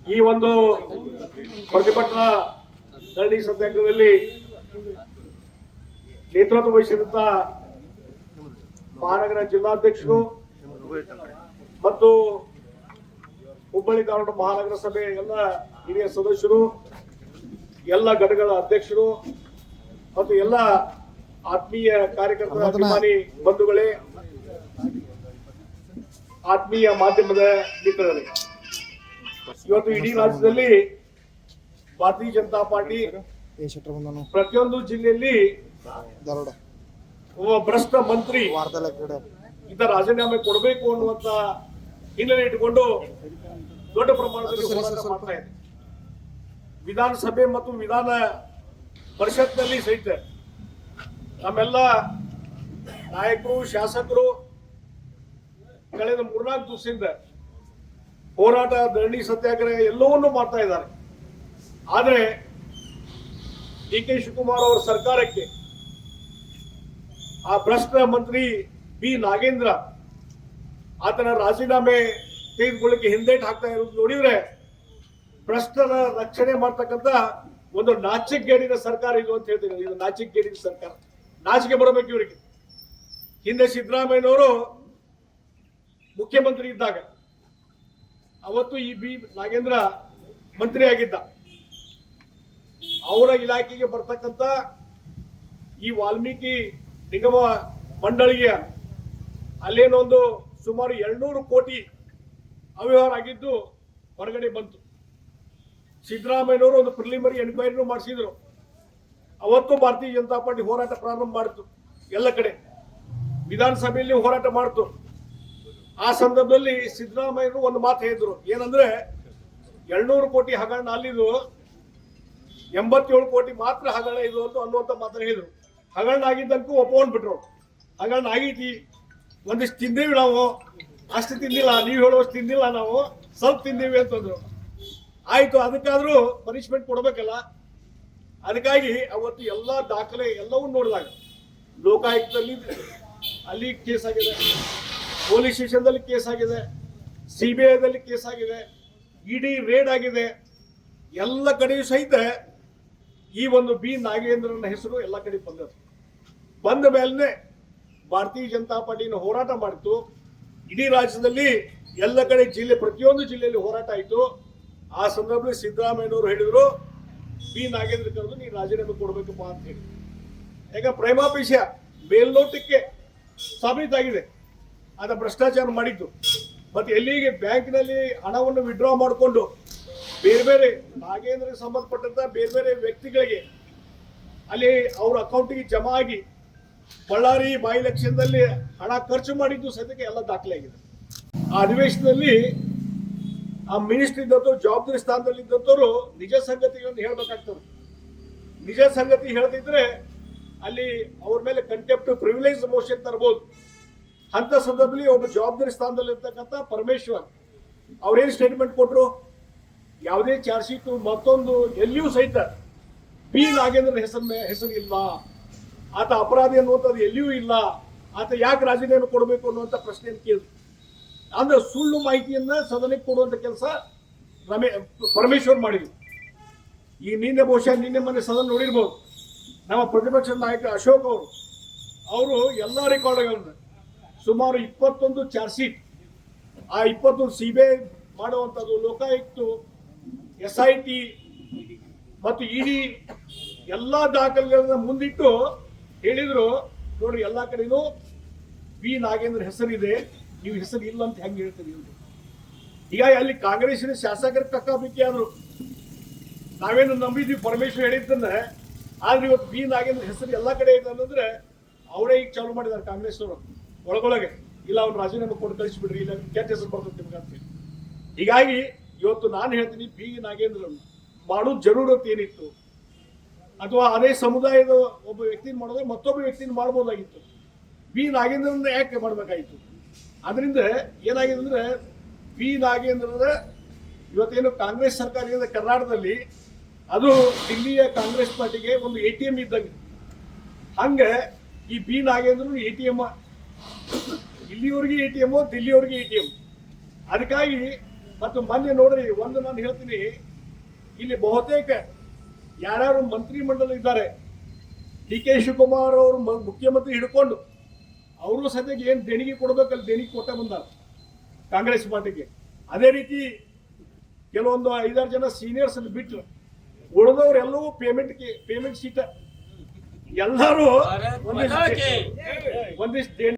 ಈ ಒಂದು ಪ್ರತಿಭಟನಾ ಧರಣಿ ಸತ್ಯಾಗ್ರಹದಲ್ಲಿ ನೇತೃತ್ವ ವಹಿಸಿದಂತ ಮಹಾನಗರ ಜಿಲ್ಲಾಧ್ಯಕ್ಷರು ಮತ್ತು ಹುಬ್ಬಳ್ಳಿ ಧಾರವಾಡ ಮಹಾನಗರ ಸಭೆ ಎಲ್ಲ ಹಿರಿಯ ಸದಸ್ಯರು, ಎಲ್ಲ ಘಟಕಗಳ ಅಧ್ಯಕ್ಷರು ಮತ್ತು ಎಲ್ಲ ಆತ್ಮೀಯ ಕಾರ್ಯಕರ್ತರ ಅಭಿಮಾನಿ ಬಂಧುಗಳೇ, ಆತ್ಮೀಯ ಮಾಧ್ಯಮದ ಮಿತ್ರರೇ, ಇವತ್ತು ಇಡೀ ರಾಜ್ಯದಲ್ಲಿ ಭಾರತೀಯ ಜನತಾ ಪಾರ್ಟಿ ಪ್ರತಿಯೊಂದು ಜಿಲ್ಲೆಯಲ್ಲಿ ಒಬ್ಬ ಭ್ರಷ್ಟ ಮಂತ್ರಿ ಇಂಥ ರಾಜೀನಾಮೆ ಕೊಡಬೇಕು ಅನ್ನುವಂತ ಹಿನ್ನೆಲೆ ಇಟ್ಟುಕೊಂಡು ದೊಡ್ಡ ಪ್ರಮಾಣದಲ್ಲಿ ಹೋರಾಟ ಮಾಡ್ತಾ ಇದೆ. ವಿಧಾನಸಭೆ ಮತ್ತು ವಿಧಾನ ಪರಿಷತ್ನಲ್ಲಿ ಸಹಿತ ನಮ್ಮೆಲ್ಲ ನಾಯಕರು, ಶಾಸಕರು ಕಳೆದ 3-4 ದಿವಸದಿಂದ ಹೋರಾಟ, ಧರಣಿ, ಸತ್ಯಾಗ್ರಹ ಎಲ್ಲವನ್ನೂ ಮಾಡ್ತಾ ಇದ್ದಾರೆ. ಆದರೆ ಡಿ.ಕೆ. ಶಿವಕುಮಾರ್ ಅವರ ಸರ್ಕಾರಕ್ಕೆ ಆ ಭ್ರಷ್ಟ ಮಂತ್ರಿ ಬಿ. ನಾಗೇಂದ್ರ ಆತನ ರಾಜೀನಾಮೆ ತೆಗೆದುಕೊಳ್ಳಕ್ಕೆ ಹಿಂದೇಟು ಹಾಕ್ತಾ ಇರೋದು ನೋಡಿದ್ರೆ ಭ್ರಷ್ಟರ ರಕ್ಷಣೆ ಮಾಡ್ತಕ್ಕಂಥ ಒಂದು ನಾಚಿಕೆಗೇಡಿನ ಸರ್ಕಾರ ಇದು ಅಂತ ಹೇಳ್ತೀನಿ. ಇದು ನಾಚಿಕೆಗೇಡಿನ ಸರ್ಕಾರ, ನಾಚಿಕೆ ಬರಬೇಕು ಇವರಿಗೆ. ಹಿಂದೆ ಸಿದ್ದರಾಮಯ್ಯನವರು ಮುಖ್ಯಮಂತ್ರಿ ಇದ್ದಾಗ ಅವತ್ತು ಈ ಬಿ. ನಾಗೇಂದ್ರ ಮಂತ್ರಿ ಆಗಿದ್ದ. ಅವರ ಇಲಾಖೆಗೆ ಬರ್ತಕ್ಕಂಥ ಈ ವಾಲ್ಮೀಕಿ ನಿಗಮ ಮಂಡಳಿಯ ಅಲ್ಲೇನೊಂದು ಸುಮಾರು 200 ಕೋಟಿ ಅವ್ಯವಹಾರ ಆಗಿದ್ದು ಹೊರಗಡೆ ಬಂತು. ಸಿದ್ದರಾಮಯ್ಯನವರು ಒಂದು ಪ್ರಿಲಿಮಿನರಿ ಎನ್ಕ್ವೈರಿನೂ ಮಾಡಿಸಿದ್ರು. ಅವತ್ತು ಭಾರತೀಯ ಜನತಾ ಪಾರ್ಟಿ ಹೋರಾಟ ಪ್ರಾರಂಭ ಮಾಡಿತು. ಎಲ್ಲ ಕಡೆ ವಿಧಾನಸಭೆಯಲ್ಲಿ ಹೋರಾಟ ಮಾಡಿತು. ಆ ಸಂದರ್ಭದಲ್ಲಿ ಸಿದ್ದರಾಮಯ್ಯರು ಒಂದು ಮಾತು ಹೇಳಿದ್ರು, ಏನಂದ್ರೆ 200 ಕೋಟಿ ಹಗರಣ ಅಲ್ಲಿದ್ದು 87 ಕೋಟಿ ಮಾತ್ರ ಹಗರಣ ಇದು ಅಂತ ಅನ್ನುವಂತ ಮಾತನ್ನ ಹೇಳಿದ್ರು. ಹಗರಣ ಆಗಿದ್ದಕ್ಕೂ ಒಪ್ಕೊಂಡ್ಬಿಟ್ರು. ಹಗರಣ ಆಗೈತಿ, ಒಂದಿಷ್ಟು ತಿಂದೇವಿ ನಾವು, ಅಷ್ಟು ತಿಂದಿಲ್ಲ, ನೀವು ಹೇಳುವಷ್ಟು ತಿಂದಿಲ್ಲ, ನಾವು ಸ್ವಲ್ಪ ತಿಂದೇವಿ ಅಂತಂದ್ರು. ಆಯ್ತು, ಅದಕ್ಕಾದ್ರೂ ಪನಿಷ್ಮೆಂಟ್ ಕೊಡ್ಬೇಕಲ್ಲ. ಅದಕ್ಕಾಗಿ ಅವತ್ತು ಎಲ್ಲ ದಾಖಲೆ ಎಲ್ಲವನ್ನೂ ನೋಡಿದಾಗ ಲೋಕಾಯುಕ್ತದಲ್ಲಿ ಅಲ್ಲಿ ಕೇಸ್ ಆಗಿದೆ, ಪೊಲೀಸ್ ಸ್ಟೇಷನ್ದಲ್ಲಿ ಕೇಸ್ ಆಗಿದೆ, ಸಿಬಿಐದಲ್ಲಿ ಕೇಸ್ ಆಗಿದೆ, ಇಡಿ ರೇಡ್ ಆಗಿದೆ. ಎಲ್ಲ ಕಡೆಯೂ ಸಹಿತ ಈ ಒಂದು ಬಿ. ನಾಗೇಂದ್ರನ ಹೆಸರು ಎಲ್ಲ ಕಡೆ ಬಂದ ಮೇಲೆ ಭಾರತೀಯ ಜನತಾ ಪಾರ್ಟಿನ ಹೋರಾಟ ಮಾಡಿತು. ಇಡೀ ರಾಜ್ಯದಲ್ಲಿ ಎಲ್ಲ ಕಡೆ ಜಿಲ್ಲೆ, ಪ್ರತಿಯೊಂದು ಜಿಲ್ಲೆಯಲ್ಲಿ ಹೋರಾಟ ಆಯಿತು. ಆ ಸಂದರ್ಭದಲ್ಲಿ ಸಿದ್ದರಾಮಯ್ಯನವರು ಹೇಳಿದ್ರು, ಬಿ. ನಾಗೇಂದ್ರ ಕರೆದು ನೀನು ರಾಜೀನಾಮೆ ಕೊಡಬೇಕಪ್ಪ ಅಂತ ಹೇಳಿ. ಈಗ ಪ್ರೇಮಾಪೇಶ ಮೇಲ್ನೋಟಕ್ಕೆ ಸಾಬೀತಾಗಿದೆ ಅದ ಭ್ರಷ್ಟಾಚಾರ ಮಾಡಿದ್ದು. ಮತ್ತೆ ಎಲ್ಲಿಗೆ ಬ್ಯಾಂಕ್ನಲ್ಲಿ ಹಣವನ್ನು ವಿಡ್ರಾ ಮಾಡಿಕೊಂಡು ಬೇರೆ ಬೇರೆ ನಾಗೇಂದ್ರಗೆ ಸಂಬಂಧಪಟ್ಟಂತ ಬೇರೆ ಬೇರೆ ವ್ಯಕ್ತಿಗಳಿಗೆ ಅಲ್ಲಿ ಅವ್ರ ಅಕೌಂಟಿಗೆ ಜಮಾ ಆಗಿ ಬಳ್ಳಾರಿ ಬೈ ಎಲೆಕ್ಷನ್ದಲ್ಲಿ ಹಣ ಖರ್ಚು ಮಾಡಿದ್ದು ಸದ್ಯಕ್ಕೆ ಎಲ್ಲ ದಾಖಲೆ ಆಗಿದೆ. ಆ ಅಧಿವೇಶನದಲ್ಲಿ ಆ ಮಿನಿಸ್ಟರ್ ಇದ್ದವರು, ಜವಾಬ್ದಾರಿ ಸ್ಥಾನದಲ್ಲಿ ಇದ್ದಂಥವ್ರು ನಿಜ ಸಂಗತಿಗಳನ್ನು ಹೇಳ್ಬೇಕಾಗ್ತದೆ. ನಿಜ ಸಂಗತಿ ಹೇಳದಿದ್ರೆ ಅಲ್ಲಿ ಅವ್ರ ಮೇಲೆ ಕಂಟೆಂಪ್ಟ್ ಪ್ರಿವಿಲೇಜ್ ಮೋಷನ್ ತರಬಹುದು. ಅಂತ ಸಂದರ್ಭದಲ್ಲಿ ಒಬ್ಬ ಜವಾಬ್ದಾರಿ ಸ್ಥಾನದಲ್ಲಿ ಇರ್ತಕ್ಕಂಥ ಪರಮೇಶ್ವರ್ ಅವ್ರೇನು ಸ್ಟೇಟ್ಮೆಂಟ್ ಕೊಟ್ಟರು, ಯಾವುದೇ ಚಾರ್ಜ್ ಶೀಟ್ ಮತ್ತೊಂದು ಎಲ್ಲಿಯೂ ಸಹಿತ ಬಿ. ನಾಗೇಂದ್ರ ಹೆಸರು ಇಲ್ಲ, ಆತ ಅಪರಾಧಿ ಅನ್ನುವಂಥದ್ದು ಎಲ್ಲಿಯೂ ಇಲ್ಲ, ಆತ ಯಾಕೆ ರಾಜೀನಾಮೆ ಕೊಡಬೇಕು ಅನ್ನುವಂಥ ಪ್ರಶ್ನೆಯನ್ನು ಕೇಳಿದ್ರು. ಅಂದ್ರೆ ಸುಳ್ಳು ಮಾಹಿತಿಯನ್ನ ಸದನಕ್ಕೆ ಕೊಡುವಂತ ಕೆಲಸ ಪರಮೇಶ್ವರ್ ಮಾಡಿದ್ರು. ಈ ನಿನ್ನೆ ಮೊನ್ನೆ ಸದನ ನೋಡಿರ್ಬೋದು, ನಮ್ಮ ಪ್ರತಿಪಕ್ಷ ನಾಯಕ ಅಶೋಕ್ ಅವರು ಎಲ್ಲ ರೆಕಾರ್ಡ್ಗಳನ್ನ ಸುಮಾರು 21 ಚಾರ್ಜ್ ಶೀಟ್, ಆ 21 ಸಿಬಿಐ ಮಾಡುವಂಥದ್ದು, ಲೋಕಾಯುಕ್ತ, SIT ಮತ್ತು ಇಡಿ ಎಲ್ಲ ದಾಖಲೆಗಳನ್ನ ಮುಂದಿಟ್ಟು ಹೇಳಿದ್ರು, ನೋಡ್ರಿ ಎಲ್ಲ ಕಡೆನೂ ಬಿ. ನಾಗೇಂದ್ರ ಹೆಸರಿದೆ, ನೀವು ಹೆಸರು ಇಲ್ಲ ಅಂತ ಹೆಂಗೆ ಹೇಳ್ತೀರಿ? ಹೀಗಾಗಿ ಅಲ್ಲಿ ಕಾಂಗ್ರೆಸ್ಸಿನ ಶಾಸಕರು ಕಕ್ಕಾಬಿಕ್ಕಿ ಆದ್ರು. ನಾವೇನು ನಂಬಿದ್ವಿ ಪರಮೇಶ್ವರ್ ಹೇಳಿದ್ದನ್ನ, ಆದ್ರೆ ಇವತ್ತು ಬಿ. ನಾಗೇಂದ್ರ ಹೆಸರು ಎಲ್ಲ ಕಡೆ ಇದೆ ಅನ್ನೋದ್ರೆ ಅವರೇ ಈಗ ಚಾಲು ಮಾಡಿದ್ದಾರೆ ಕಾಂಗ್ರೆಸ್ ಅವರು ಒಳಗೊಳಗೆ. ಇಲ್ಲ ಅವ್ನು ರಾಜೀನಾಮೆ ಕೊಟ್ಟು ಕಳಿಸ್ಬಿಡ್ರಿ, ಇಲ್ಲ ಕೆಟ್ಟ ಹೆಸರು ಬರ್ತದೆ ನಿಮ್ಗೆ ಅಂತ. ಹೀಗಾಗಿ ಇವತ್ತು ನಾನು ಹೇಳ್ತೀನಿ, ಬಿ. ನಾಗೇಂದ್ರ ಮಾಡೋದು ಜರೂರತ್ ಏನಿತ್ತು, ಅಥವಾ ಅದೇ ಸಮುದಾಯದ ಒಬ್ಬ ವ್ಯಕ್ತಿನ ಮಾಡಿದ್ರೆ ಮತ್ತೊಬ್ಬ ವ್ಯಕ್ತಿನ ಮಾಡ್ಬೋದಾಗಿತ್ತು. ಬಿ. ನಾಗೇಂದ್ರನ ಯಾಕೆ ಮಾಡ್ಬೇಕಾಗಿತ್ತು? ಅದರಿಂದ ಏನಾಗಿದೆ ಅಂದ್ರೆ, ಬಿ. ನಾಗೇಂದ್ರದ ಇವತ್ತೇನು ಕಾಂಗ್ರೆಸ್ ಸರ್ಕಾರ ಇದೆ ಕರ್ನಾಟಕದಲ್ಲಿ, ಅದು ದಿಲ್ಲಿಯ ಕಾಂಗ್ರೆಸ್ ಪಾರ್ಟಿಗೆ ಒಂದು ATM ಇದ್ದಂಗೆ. ಹಂಗೆ ಈ ಬಿ. ನಾಗೇಂದ್ರ ATM, ಇಲ್ಲಿಯವರೆಗೆ ATM, ದಿಲ್ಲಿಯವರೆಗೆ ATM. ಅದಕ್ಕಾಗಿ ಮತ್ತು ಮೊನ್ನೆ ನೋಡ್ರಿ ಒಂದು ನಾನು ಹೇಳ್ತೀನಿ, ಇಲ್ಲಿ ಬಹುತೇಕ ಯಾರ್ಯಾರು ಮಂತ್ರಿ ಮಂಡಲ ಇದ್ದಾರೆ, ಡಿ ಕೆ ಶಿವಕುಮಾರ್ ಅವರು ಮುಖ್ಯಮಂತ್ರಿ ಹಿಡ್ಕೊಂಡು ಅವರು ಸದ್ಯಕ್ಕೆ ಏನು ದೇಣಿಗೆ ಕೊಡ್ಬೇಕಲ್ಲಿ ದೇಣಿಗೆ ಕೊಟ್ಟ ಬಂದಾರ ಕಾಂಗ್ರೆಸ್ ಪಾರ್ಟಿಗೆ. ಅದೇ ರೀತಿ ಕೆಲವೊಂದು 5-6 ಜನ ಸೀನಿಯರ್ಸ್ ಅಲ್ಲಿ ಬಿಟ್ಟರು, ಉಳಿದವರೆಲ್ಲವೂ ಪೇಮೆಂಟ್ ಶೀಟ್ ಎಲ್ಲರೂ ಒಂದಿಷ್ಟು